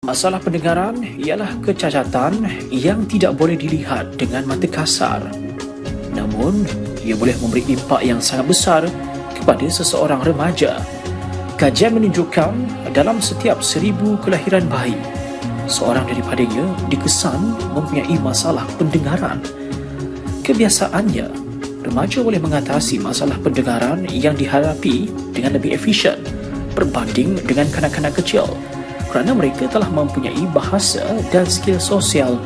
Masalah pendengaran ialah kecacatan yang tidak boleh dilihat dengan mata kasar. Namun, ia boleh memberi impak yang sangat besar kepada seseorang remaja. Kajian menunjukkan dalam setiap 1,000 kelahiran bayi, seorang daripadanya dikesan mempunyai masalah pendengaran. Kebiasaannya, remaja boleh mengatasi masalah pendengaran yang dihadapi dengan lebih efisien berbanding dengan kanak-kanak kecil kerana mereka telah mempunyai bahasa dan skil sosial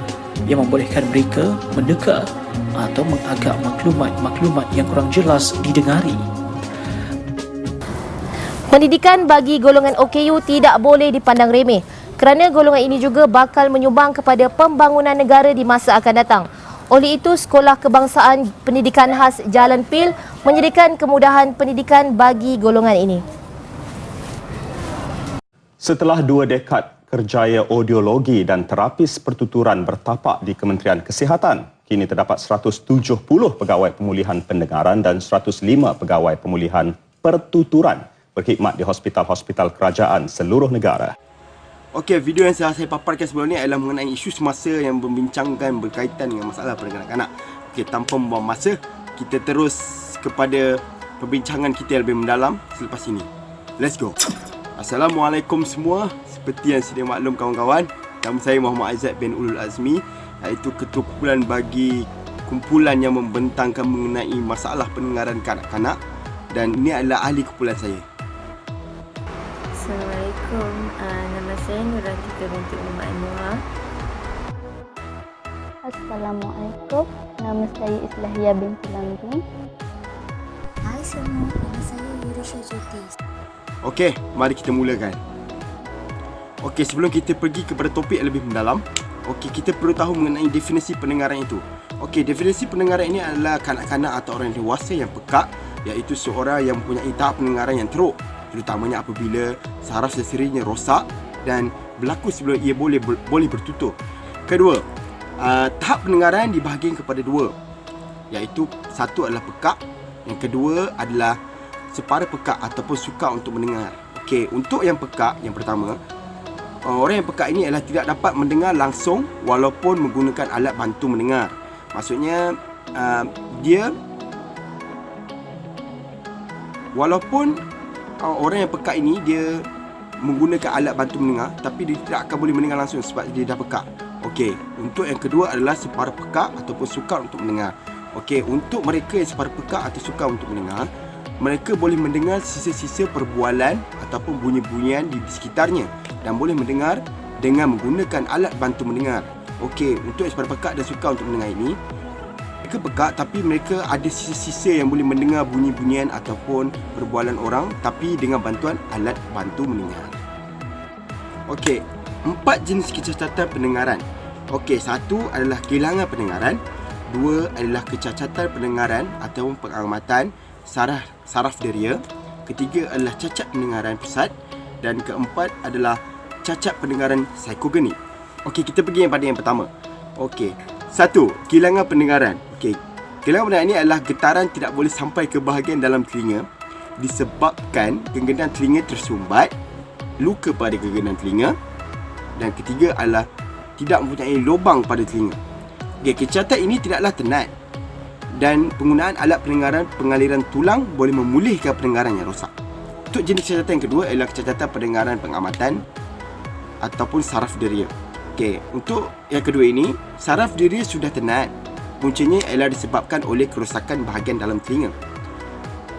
yang membolehkan mereka meneka atau mengagak maklumat-maklumat yang kurang jelas didengari. Pendidikan bagi golongan OKU tidak boleh dipandang remeh kerana golongan ini juga bakal menyumbang kepada pembangunan negara di masa akan datang. Oleh itu, Sekolah Kebangsaan Pendidikan Khas Jalan Pil menyediakan kemudahan pendidikan bagi golongan ini. Setelah 2 dekad kerjaya audiologi dan terapis pertuturan bertapak di Kementerian Kesihatan, kini terdapat 170 pegawai pemulihan pendengaran dan 105 pegawai pemulihan pertuturan berkhidmat di hospital-hospital kerajaan seluruh negara. Okey, video yang saya paparkan sebelum ni adalah mengenai isu semasa yang membincangkan berkaitan dengan masalah pendengaran kanak. Okey, tanpa membuang masa, kita terus kepada perbincangan kita yang lebih mendalam selepas ini. Let's go. Assalamualaikum semua. Seperti yang sedia maklum kawan-kawan, nama saya Muhammad Aizat bin Ulul Azmi, iaitu ketua kumpulan bagi kumpulan yang membentangkan mengenai masalah pendengaran kanak-kanak, dan ini adalah ahli kumpulan saya. Assalamualaikum, nama saya Nuratika binti Umar Anwar. Assalamualaikum, nama saya Islahiyah binti Lamri. Hai semua, nama saya Yurisha Jyoti. Okey, mari kita mulakan. Okey, sebelum kita pergi kepada topik yang lebih mendalam, okey, kita perlu tahu mengenai definisi pendengaran itu. Okey, definisi pendengaran ini adalah kanak-kanak atau orang dewasa yang pekak, iaitu seorang yang mempunyai tahap pendengaran yang teruk, terutamanya apabila saraf seserinya rosak dan berlaku sebelum ia boleh bertutur. Kedua, tahap pendengaran dibahagikan kepada 2, iaitu satu adalah pekak, yang kedua adalah separa pekak ataupun sukar untuk mendengar. Okey, untuk yang pekak, yang pertama, orang yang pekak ini adalah tidak dapat mendengar langsung walaupun menggunakan alat bantu mendengar. Maksudnya, dia walaupun orang yang pekak ini dia menggunakan alat bantu mendengar, tapi dia tidak akan boleh mendengar langsung sebab dia dah pekak. Okey, untuk yang kedua adalah separa pekak ataupun sukar untuk mendengar. Okey, untuk mereka yang separa pekak atau sukar untuk mendengar, mereka boleh mendengar sisa-sisa perbualan ataupun bunyi-bunyian di sekitarnya dan boleh mendengar dengan menggunakan alat bantu mendengar. Okey, untuk yang separa pekak dan sukar untuk mendengar ini, mereka pekak tapi mereka ada sisa-sisa yang boleh mendengar bunyi-bunyian ataupun perbualan orang tapi dengan bantuan alat bantu mendengar. Okey, 4 jenis kecacatan pendengaran. Okey, 1 adalah kehilangan pendengaran, 2 adalah kecacatan pendengaran ataupun pengamatan saraf deria, ketiga adalah cacat pendengaran pusat, dan keempat adalah cacat pendengaran psikogenik. Okey, kita pergi pada yang pertama. Okey, 1, kehilangan pendengaran. Okey, kehilangan pendengaran ini adalah getaran tidak boleh sampai ke bahagian dalam telinga disebabkan genggaman telinga tersumbat, luka pada genggaman telinga, dan ketiga adalah tidak mempunyai lubang pada telinga. Okey, kecacatan ini tidaklah tenat dan penggunaan alat pendengaran pengaliran tulang boleh memulihkan pendengaran yang rosak. Untuk jenis kecacatan yang kedua ialah kecacatan pendengaran pengamatan ataupun saraf deria. Okey, untuk yang kedua ini, saraf deria sudah tenat. Puncanya ialah disebabkan oleh kerosakan bahagian dalam telinga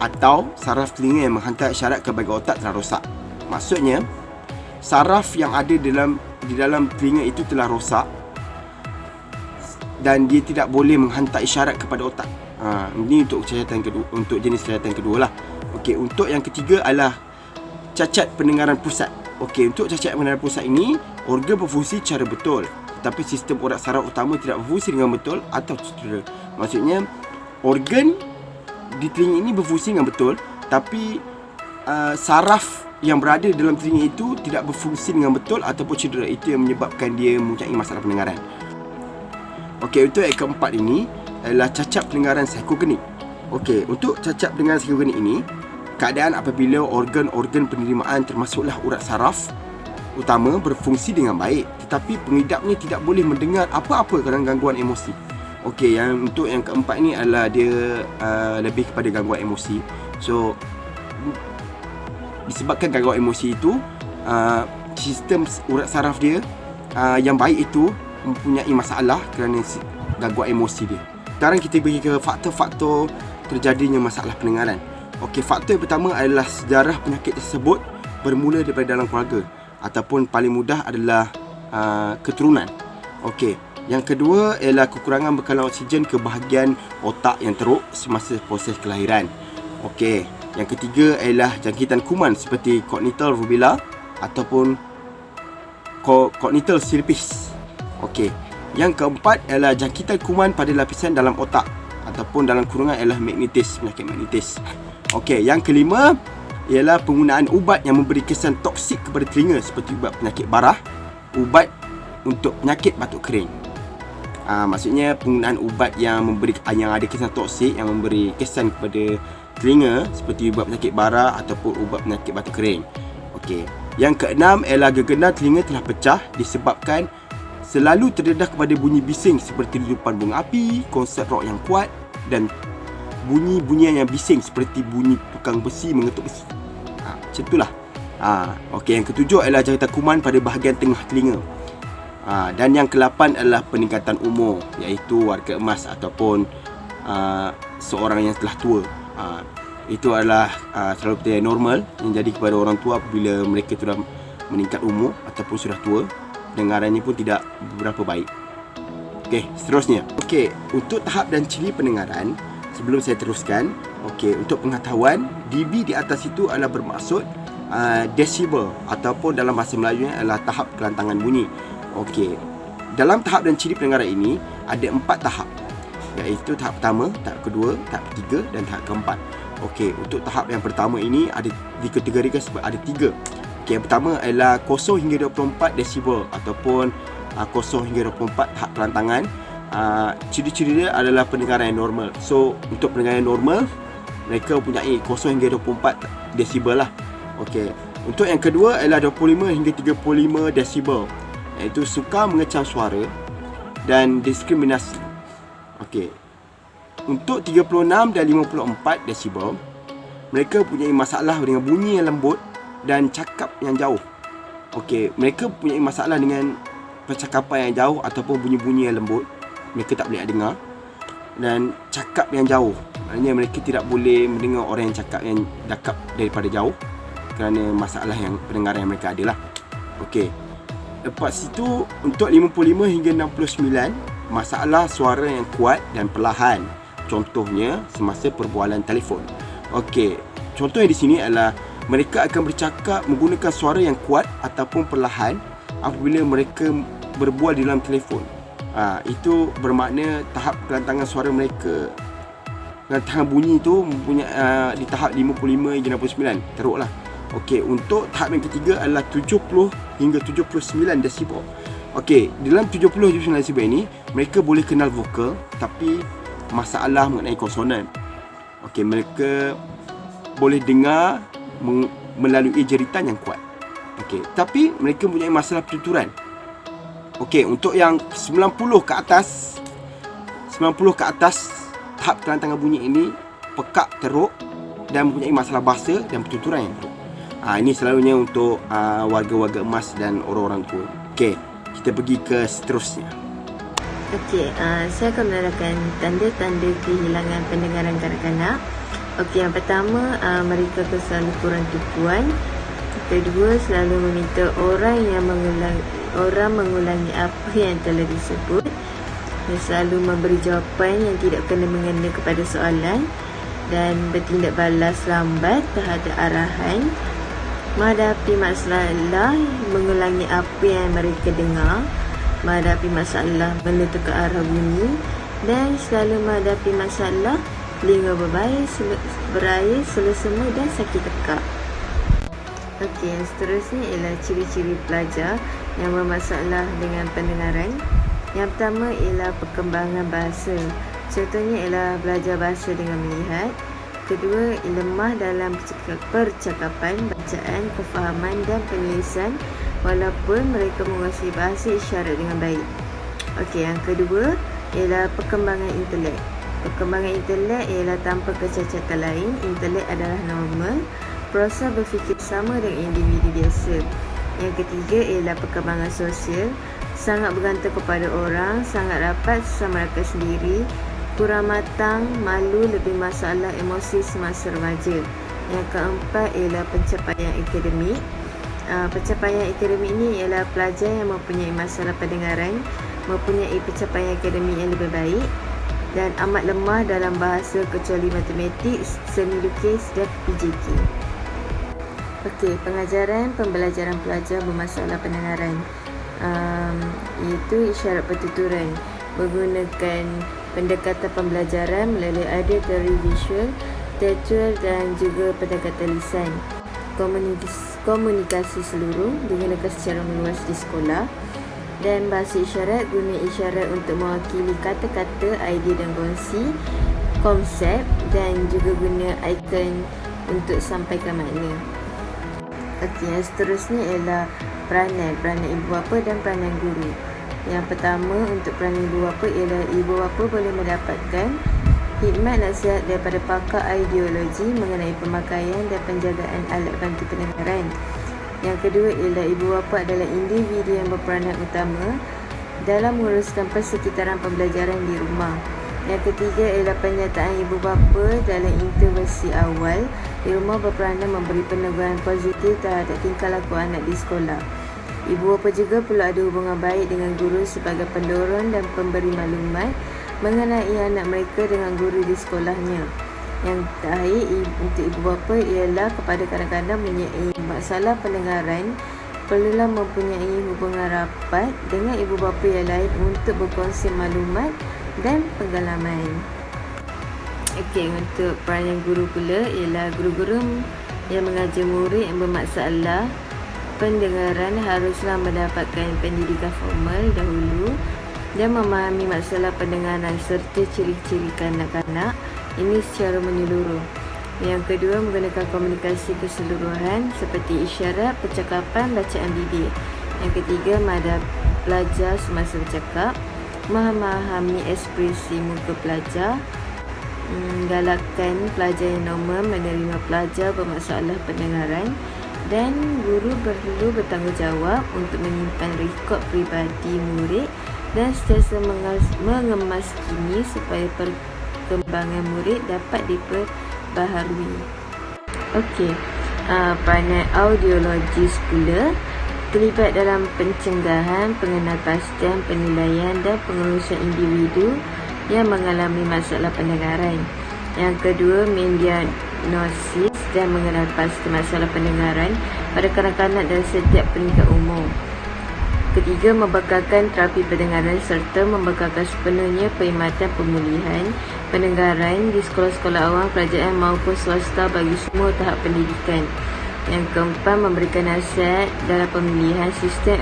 atau saraf telinga yang menghantar isyarat ke bahagian otak telah rosak. Maksudnya, saraf yang ada di dalam telinga itu telah rosak dan dia tidak boleh menghantar isyarat kepada otak. Ini untuk kecacatan kedua, untuk jenis kecacatan kedua lah. Okey, untuk yang ketiga adalah cacat pendengaran pusat. Okey, untuk cacat pendengaran pusat ini, organ berfungsi secara betul, tetapi sistem urat saraf utama tidak berfungsi dengan betul atau cedera. Maksudnya, organ di telinga ini berfungsi dengan betul, tapi saraf yang berada dalam telinga itu tidak berfungsi dengan betul ataupun cedera. Itu yang menyebabkan dia mempunyai masalah pendengaran. Okey, untuk yang keempat ini adalah cacat pendengaran psikogenik. Okey, untuk cacat pendengaran psikogenik ini, keadaan apabila organ-organ penerimaan termasuklah urat saraf utama berfungsi dengan baik, tetapi pengidapnya tidak boleh mendengar apa-apa kerana gangguan emosi. Okey, yang untuk yang keempat ni adalah dia lebih kepada gangguan emosi. So disebabkan gangguan emosi itu, sistem urat saraf dia yang baik itu mempunyai masalah kerana gangguan emosi dia. Sekarang kita pergi ke faktor-faktor terjadinya masalah pendengaran. Okey, faktor yang pertama adalah sejarah penyakit tersebut bermula daripada dalam keluarga ataupun paling mudah adalah keturunan. Okey, yang kedua ialah kekurangan bekalan oksigen ke bahagian otak yang teruk semasa proses kelahiran. Okey, yang ketiga ialah jangkitan kuman seperti congenital rubella ataupun congenital syphilis. Okey, yang keempat ialah jangkitan kuman pada lapisan dalam otak ataupun dalam kurungan ialah magnetis, penyakit magnetis. Okey, yang kelima ialah penggunaan ubat yang memberi kesan toksik kepada telinga seperti ubat penyakit barah, ubat untuk penyakit batuk kering. Maksudnya penggunaan ubat yang ada kesan toksik yang memberi kesan kepada telinga seperti ubat penyakit barah ataupun ubat penyakit batuk kering. Okey. Yang keenam ialah gegenar telinga telah pecah disebabkan selalu terdedah kepada bunyi bising seperti letupan bunga api, konsert rock yang kuat dan bunyi-bunyian yang bising seperti bunyi tukang besi mengetuk besi. Macam itulah. Okey, yang ketujuh ialah jangkitan kuman pada bahagian tengah telinga. Dan yang ke-8 adalah peningkatan umur, iaitu warga emas ataupun seorang yang telah tua. Itu adalah selalu perkara normal yang jadi kepada orang tua apabila mereka sudah meningkat umur ataupun sudah tua. Pendengarannya pun tidak berapa baik. Okey, seterusnya. Okey, untuk tahap dan ciri pendengaran, sebelum saya teruskan, okey, untuk pengetahuan, dB di atas itu adalah bermaksud desibel ataupun dalam bahasa Melayunya adalah tahap kelantangan bunyi. Okey, dalam tahap dan ciri pendengaran ini ada 4 tahap, iaitu tahap pertama, tahap kedua, tahap ketiga dan tahap keempat. Okey, untuk tahap yang pertama ini ada dikategorikan sebagai ada 3. Okey, yang pertama adalah 0 hingga 24 desibel ataupun 0 hingga 24 tahap kelantangan. Ciri-ciri dia adalah pendengaran yang normal. So, untuk pendengaran yang normal, mereka mempunyai 0 hingga 24 desibel lah. Okey, untuk yang kedua adalah 25 hingga 35 desibel, iaitu sukar mengecam suara dan diskriminasi. Okey, untuk 36 dan 54 desibel, mereka mempunyai masalah dengan bunyi yang lembut dan cakap yang jauh. Okey, mereka mempunyai masalah dengan percakapan yang jauh ataupun bunyi-bunyi yang lembut. Mereka tak boleh dengar. Dan cakap yang jauh, maknanya mereka tidak boleh mendengar orang yang cakap yang dekat daripada jauh kerana masalah yang pendengaran yang mereka ada lah. Okey, lepas itu untuk 55 hingga 69, masalah suara yang kuat dan perlahan. Contohnya semasa perbualan telefon. Okey, contoh yang di sini adalah mereka akan bercakap menggunakan suara yang kuat ataupun perlahan apabila mereka berbual di dalam telefon. Itu bermakna tahap kelantangan suara mereka, kelantangan bunyi itu mempunyai di tahap 55 hingga 69. Teruklah. Okey, untuk tahap yang ketiga adalah 70 hingga 79 desibel. Okey, dalam 70 hingga 79 desibel ini mereka boleh kenal vokal tapi masalah mengenai konsonan. Okey, mereka boleh dengar melalui jeritan yang kuat. Okey, tapi mereka mempunyai masalah pertuturan. Okey, untuk yang 90 ke atas tahap kelantangan bunyi ini pekak, teruk dan mempunyai masalah bahasa dan pertuturan yang teruk. Ini selalunya untuk warga-warga emas dan orang-orang tua. Okey, kita pergi ke seterusnya. Okey, saya akan menerangkan tanda-tanda kehilangan pendengaran kanak-kanak. Okey, yang pertama, mereka selalu kurang tumpuan. Kedua, selalu meminta orang mengulangi apa yang telah disebut. Dan selalu memberi jawapan yang tidak kena-mengena kepada soalan dan bertindak balas lambat terhadap arahan. Menghadapi masalah, mengulangi apa yang mereka dengar. Menghadapi masalah, menentu ke arah bunyi. Dan selalu menghadapi masalah, telinga berair, selesema dan sakit tekak. Okey, yang seterusnya ialah ciri-ciri pelajar yang bermasalah dengan pendengaran. Yang pertama ialah perkembangan bahasa. Contohnya ialah belajar bahasa dengan melihat. Kedua, lemah dalam percakapan, bacaan, kefahaman dan penulisan. walaupun mereka menguasai bahasa isyarat dengan baik. Okey, yang kedua ialah perkembangan intelek. Perkembangan intelek ialah tanpa kecacatan lain. Intelek adalah normal, proses berfikir sama dengan individu biasa. Yang ketiga ialah perkembangan sosial, sangat bergantung kepada orang, sangat rapat sesama rakan sendiri, kurang matang, malu, lebih masalah emosi semasa remaja. Yang keempat ialah pencapaian akademik. Pencapaian akademik ini ialah pelajar yang mempunyai masalah pendengaran, mempunyai pencapaian akademik yang lebih baik dan amat lemah dalam bahasa kecuali matematik, seni lukis dan PJK. Okey, pengajaran pembelajaran pelajar bermasalah pendengaran, iaitu isyarat pertuturan, menggunakan pendekatan pembelajaran melalui auditory, visual, tekstual dan juga pendekatan lisan. Komunikasi seluruh digunakan secara meluas di sekolah. Dan bahasa isyarat, guna isyarat untuk mewakili kata-kata, idea dan konsep dan juga guna ikon untuk sampaikan makna. Okey, yang seterusnya ialah peranan ibu bapa dan peranan guru. Yang pertama, untuk peranan ibu bapa ialah ibu bapa boleh mendapatkan khidmat nasihat daripada pakar ideologi mengenai pemakaian dan penjagaan alat bantu pendengaran. Yang kedua ialah ibu bapa adalah individu yang berperanan utama dalam menguruskan persekitaran pembelajaran di rumah. Yang ketiga ialah penyertaan ibu bapa dalam intervensi awal di rumah berperanan memberi peneguhan positif terhadap tingkah laku anak di sekolah. Ibu bapa juga perlu ada hubungan baik dengan guru sebagai pendorong dan pemberi maklumat mengenai anak mereka dengan guru di sekolahnya. Yang terakhir untuk ibu bapa ialah kepada kanak-kanak mempunyai masalah pendengaran, perlulah mempunyai hubungan rapat dengan ibu bapa yang lain untuk berkongsi maklumat dan pengalaman. Okey, untuk peranan guru pula ialah guru-guru yang mengajar murid yang bermasalah pendengaran haruslah mendapatkan pendidikan formal dahulu dan memahami masalah pendengaran serta ciri-ciri kanak-kanak ini secara menyeluruh. Yang kedua, menggunakan komunikasi keseluruhan seperti isyarat, percakapan, bacaan bibir. Yang ketiga, madap pelajar semasa bercakap, memahami ekspresi muka pelajar, galakkan pelajar yang normal menerima pelajar bermasalah pendengaran, dan guru perlu bertanggungjawab untuk menyimpan rekod peribadi murid dan sentiasa mengemas kini supaya perkembangan murid dapat diperbaharui. Okey, peranan audiologis pula terlibat dalam pencegahan, pengenalpastian, penilaian dan pengurusan individu yang mengalami masalah pendengaran. Yang kedua, mendiagnosis dan mengenalpasti masalah pendengaran pada kanak-kanak dan setiap peringkat umur. Ketiga, membekalkan terapi pendengaran serta membekalkan sepenuhnya perkhidmatan pemulihan pendengaran di sekolah-sekolah awam kerajaan maupun swasta bagi semua tahap pendidikan. Yang keempat, memberikan nasihat dalam pemilihan sistem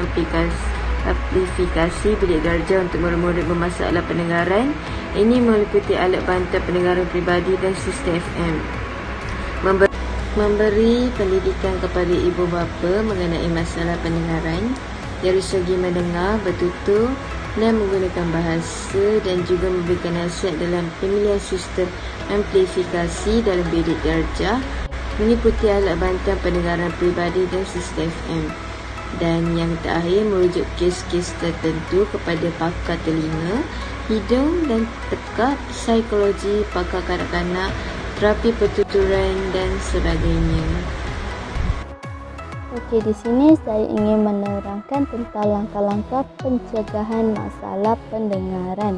amplifikasi bilik darjah untuk murid-murid bermasalah pendengaran. Ini meliputi alat bantu pendengaran peribadi dan sistem FM. Memberi pendidikan kepada ibu bapa mengenai masalah pendengaran dari segi mendengar, bertutur dan menggunakan bahasa, dan juga memberikan nasihat dalam pemilihan sistem amplifikasi dalam bilik darjah meliputi alat bantuan pendengaran peribadi dan sistem FM. Dan yang terakhir, merujuk kes-kes tertentu kepada pakar telinga, hidung dan tekak, psikologi, pakar kanak-kanak, terapi pertuturan dan sebagainya. Okey, di sini saya ingin menerangkan tentang langkah-langkah pencegahan masalah pendengaran.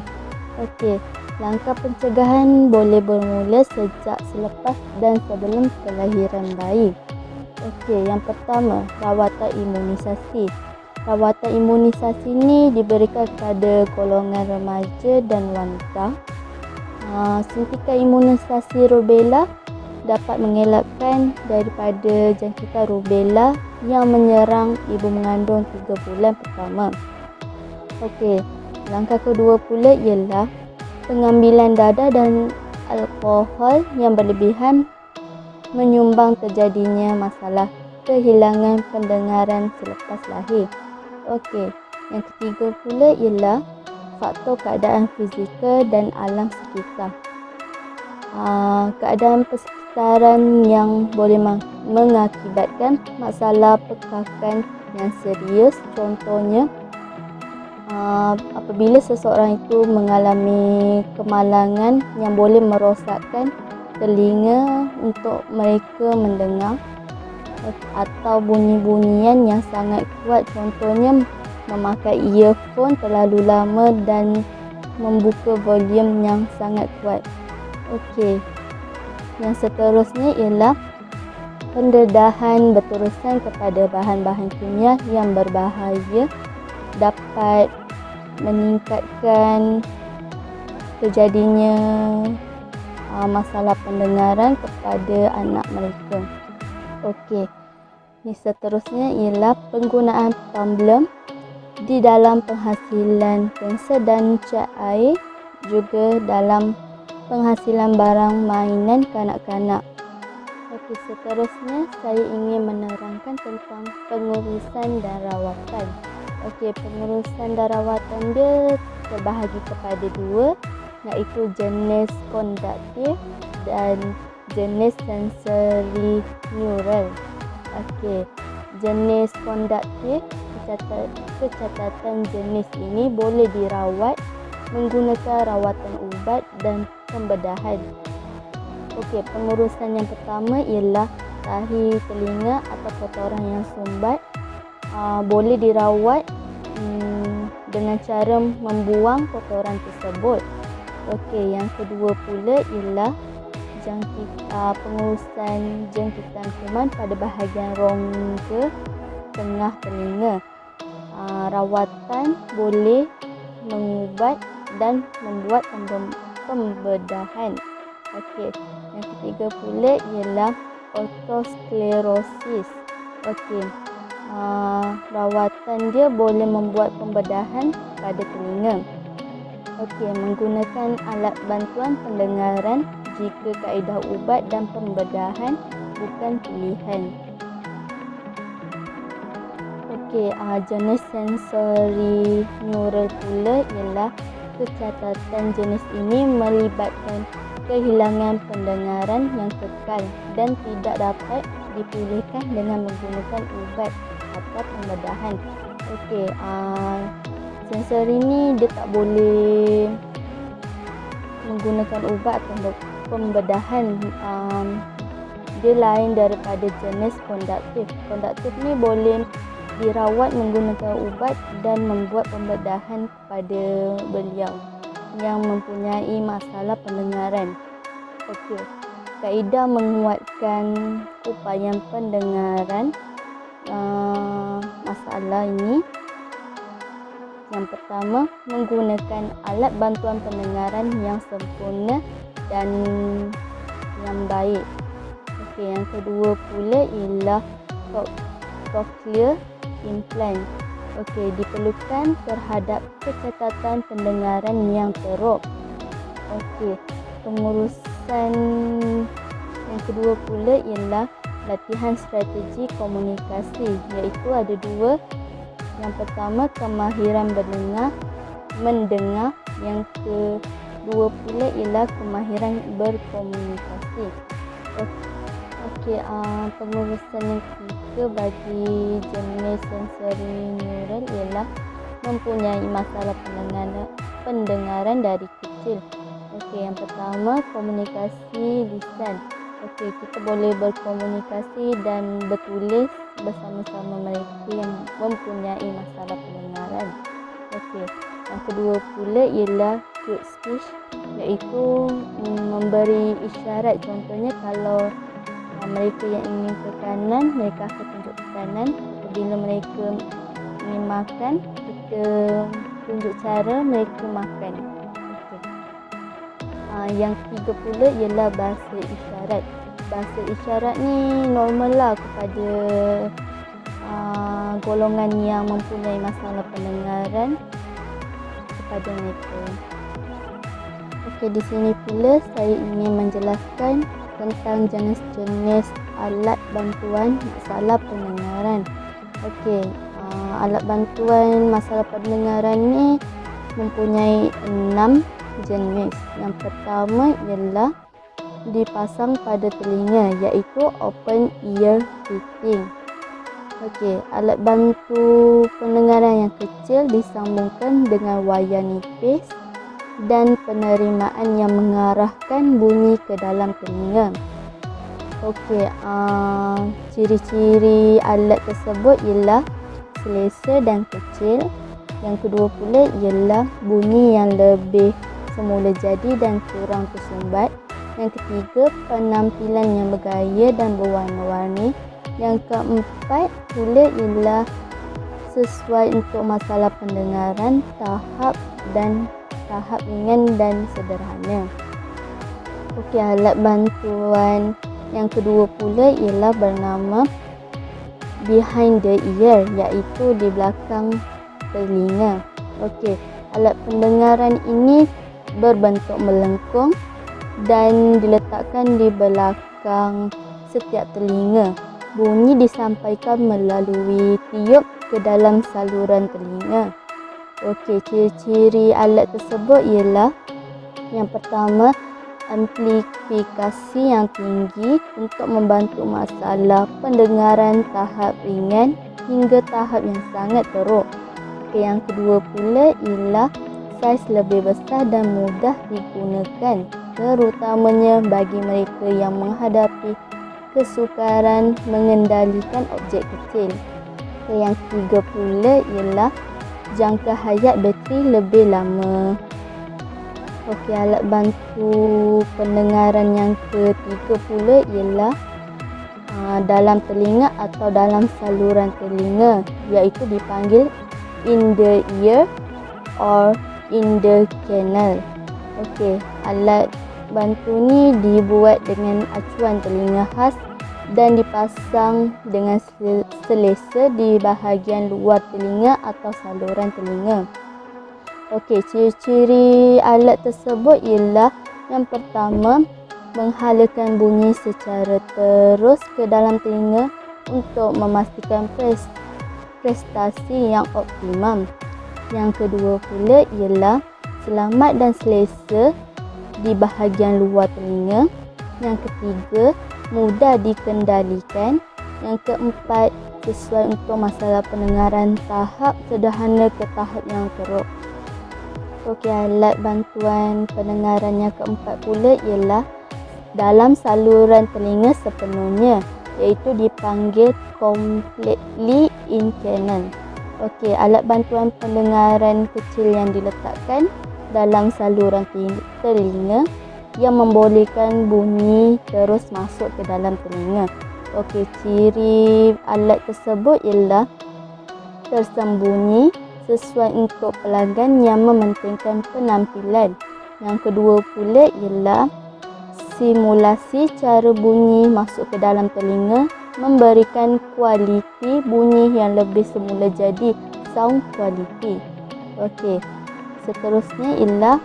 Okey, langkah pencegahan boleh bermula sejak selepas dan sebelum kelahiran bayi. Okey, yang pertama, rawatan imunisasi. Rawatan imunisasi ini diberikan kepada golongan remaja dan wanita. Suntikan imunisasi rubella dapat mengelakkan daripada jangkitan rubella yang menyerang ibu mengandung 3 bulan pertama. Okey, langkah kedua pula ialah pengambilan darah dan alkohol yang berlebihan menyumbang terjadinya masalah kehilangan pendengaran selepas lahir. Okey, yang ketiga pula ialah faktor keadaan fizikal dan alam sekitar. Keadaan persekitaran yang boleh mengakibatkan masalah pekakan yang serius, contohnya apabila seseorang itu mengalami kemalangan yang boleh merosakkan telinga untuk mereka mendengar, atau bunyi-bunyian yang sangat kuat, contohnya memakai earphone terlalu lama dan membuka volume yang sangat kuat. Okey, yang seterusnya ialah pendedahan berterusan kepada bahan-bahan kimia yang berbahaya dapat meningkatkan terjadinya masalah pendengaran kepada anak mereka. Okey, ini seterusnya ialah penggunaan pamblem di dalam penghasilan pensel dan cat air, juga dalam penghasilan barang mainan kanak-kanak. Okey, seterusnya saya ingin menerangkan tentang pengurusan dan rawatan. Okey, pengurusan dan rawatan dia terbahagi kepada dua, iaitu jenis konduktif dan jenis sensori neural. Okey, jenis konduktif, kecacatan jenis ini boleh dirawat menggunakan rawatan ubat dan pembedahan. Okey, pengurusan yang pertama ialah tahi telinga atau kotoran yang sumbat. Boleh dirawat dengan cara membuang kotoran tersebut. Okey, yang kedua pula ialah pengurusan jangkitan kuman pada bahagian rongga tengah telinga. Rawatan boleh mengubat dan membuat pembedahan. Okey, yang ketiga pula ialah otosklerosis. Okey, rawatan dia boleh membuat pembedahan pada telinga. Okey, menggunakan alat bantuan pendengaran jika kaedah ubat dan pembedahan bukan pilihan. Okey, jenis sensori neural pula ialah kecacatan jenis ini melibatkan kehilangan pendengaran yang kekal dan tidak dapat dipulihkan dengan menggunakan ubat atau pembedahan. Okey, sensor ini dia tak boleh menggunakan ubat atau pembedahan. Dia lain daripada jenis konduktif. Konduktif ni boleh dirawat menggunakan ubat dan membuat pembedahan kepada beliau yang mempunyai masalah pendengaran. Okey, kaedah menguatkan upaya pendengaran masalah ini. Yang pertama, menggunakan alat bantuan pendengaran yang sempurna dan yang baik. Okey, yang kedua pula ialah cochlear implant. Okey, diperlukan terhadap kecacatan pendengaran yang teruk. Okey, pengurusan yang kedua pula ialah latihan strategi komunikasi, iaitu ada dua. Yang pertama, kemahiran mendengar. Yang kedua pula ialah kemahiran berkomunikasi. Okey, pengurusan yang ketiga bagi jenis sensori neural ialah mempunyai masalah pendengaran dari kecil. Okey, yang pertama, komunikasi lisan. Okey, kita boleh berkomunikasi dan bertulis bersama-sama mereka yang mempunyai masalah pendengaran. Okey, yang kedua pula ialah cue speech, iaitu memberi isyarat. Contohnya kalau mereka yang ingin ke kanan, mereka akan tunjuk ke kanan. Apabila mereka ingin makan, kita tunjuk cara mereka makan. Yang ketiga pula ialah bahasa isyarat. Bahasa isyarat ni normal lah kepada golongan yang mempunyai masalah pendengaran kepada mereka. Okey, di sini pula saya ingin menjelaskan tentang jenis-jenis alat bantuan masalah pendengaran. Okey, alat bantuan masalah pendengaran ni mempunyai 6 jenis. Yang pertama ialah dipasang pada telinga, iaitu open ear fitting. Okey, alat bantu pendengaran yang kecil disambungkan dengan wayar nipis dan penerimaan yang mengarahkan bunyi ke dalam telinga. Okey, ciri-ciri alat tersebut ialah selesa dan kecil. Yang kedua pula ialah bunyi yang lebih semula jadi dan kurang tersumbat. Yang ketiga, penampilan yang bergaya dan berwarna-warni. Yang keempat pula ialah sesuai untuk masalah pendengaran, tahap ringan dan sederhana. Okey, alat bantuan yang kedua pula ialah bernama behind the ear, iaitu di belakang telinga. Okey, alat pendengaran ini berbentuk melengkung dan diletakkan di belakang setiap telinga. Bunyi disampaikan melalui tiup ke dalam saluran telinga. Okey, ciri-ciri alat tersebut ialah yang pertama, amplifikasi yang tinggi untuk membantu masalah pendengaran tahap ringan hingga tahap yang sangat teruk. Okey, yang kedua pula ialah saiz lebih besar dan mudah digunakan, terutamanya bagi mereka yang menghadapi kesukaran mengendalikan objek kecil. Okey, yang ketiga pula ialah jangka hayat bateri lebih lama. Okey, alat bantu pendengaran yang ketiga pula ialah dalam telinga atau dalam saluran telinga, iaitu dipanggil in the ear or in the canal. Okey, alat bantu ni dibuat dengan acuan telinga khas dan dipasang dengan selesa di bahagian luar telinga atau saluran telinga. Okey, ciri-ciri alat tersebut ialah yang pertama, menghalakan bunyi secara terus ke dalam telinga untuk memastikan prestasi yang optimum. Yang kedua pula ialah selamat dan selesa di bahagian luar telinga. Yang ketiga, mudah dikendalikan. Yang keempat, sesuai untuk masalah pendengaran tahap sederhana ke tahap yang teruk. Okey, alat bantuan pendengaran yang keempat pula ialah dalam saluran telinga sepenuhnya, iaitu dipanggil completely in canal. Okey, alat bantuan pendengaran kecil yang diletakkan dalam saluran telinga yang membolehkan bunyi terus masuk ke dalam telinga. Okey, ciri alat tersebut ialah tersembunyi sesuai untuk pelanggan yang mementingkan penampilan. Yang kedua pula ialah simulasi cara bunyi masuk ke dalam telinga, memberikan kualiti bunyi yang lebih semula jadi, sound quality. Okey, seterusnya ialah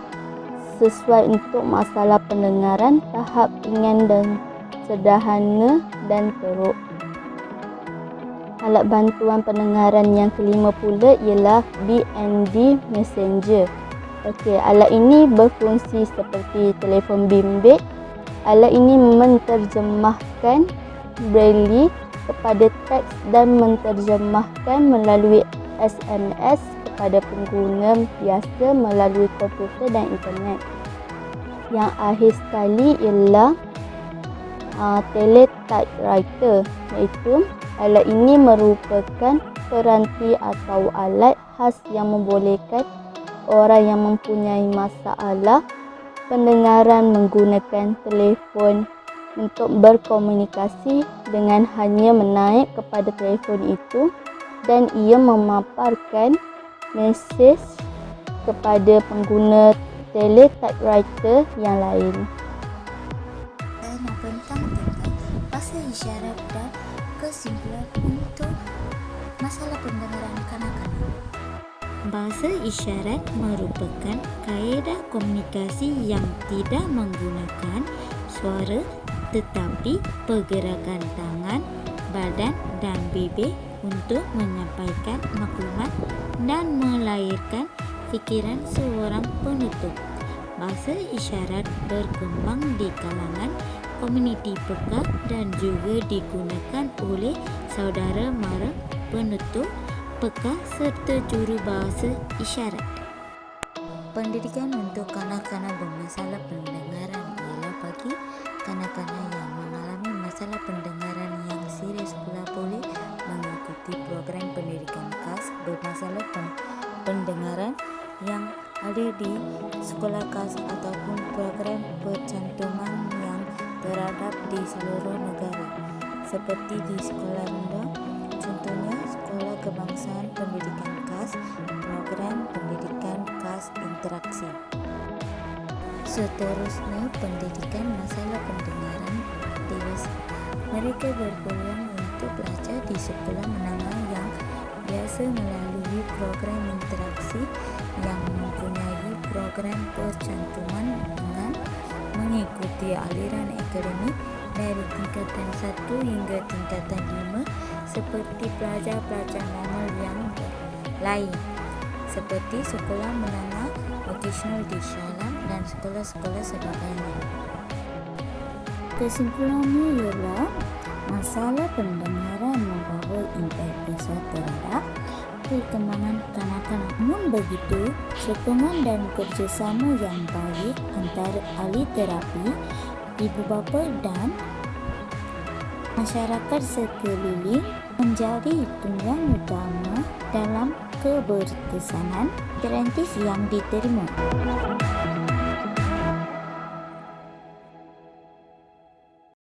sesuai untuk masalah pendengaran tahap ringan dan sederhana dan teruk. Alat bantuan pendengaran yang kelima pula ialah B&D Messenger. Okey, alat ini berfungsi seperti telefon bimbit. Alat ini menterjemahkan braille kepada teks dan menterjemahkan melalui SMS kepada pengguna biasa melalui komputer dan internet. Yang akhir sekali ialah teletypewriter, iaitu alat ini merupakan peranti atau alat khas yang membolehkan orang yang mempunyai masalah pendengaran menggunakan telefon untuk berkomunikasi dengan hanya menaik kepada telefon itu dan ia memaparkan mesej kepada pengguna teletypewriter yang lain. Dan membentang tentang bahasa isyarat dan kesimpulan untuk masalah pendengaran kanak-kanak. Bahasa isyarat merupakan kaedah komunikasi yang tidak menggunakan suara tetapi pergerakan tangan, badan dan bibir untuk menyampaikan maklumat dan melahirkan fikiran seorang penutur. Bahasa isyarat berkembang di kalangan komuniti peka dan juga digunakan oleh saudara mara penutur peka serta juru bahasa isyarat. Pendidikan untuk kanak-kanak bermasalah pendengaran ialah bagi kanak-kanak yang mengalami masalah pendengaran yang serius pula boleh mengikuti program pendidikan khas bermasalah pendengaran yang ada di sekolah khas ataupun program percantuman yang terhadap di seluruh negara seperti di sekolah rendah, contohnya sekolah kebangsaan pendidikan khas, program pendidikan khas interaksi. Seterusnya, pendidikan masalah pendengaran dewasa. Mereka berpeluang untuk belajar di sekolah menengah yang biasa melalui program interaksi yang mempunyai program percantuman dengan mengikuti aliran akademik dari tingkatan 1 hingga tingkatan 5 seperti pelajar-pelajar normal yang lain seperti sekolah menengah vocasional di Shah Alam dan sekolah-sekolah sebagainya. Kesimpulannya ialah masalah pendengaran membawa impak besar terhadap perkembangan kanak-kanak. Namun begitu, sokongan dan kerjasama yang baik antara ahli terapi, ibu bapa dan masyarakat sekeliling menjadi tunjang utama dalam keberkesanan gratis yang diterima.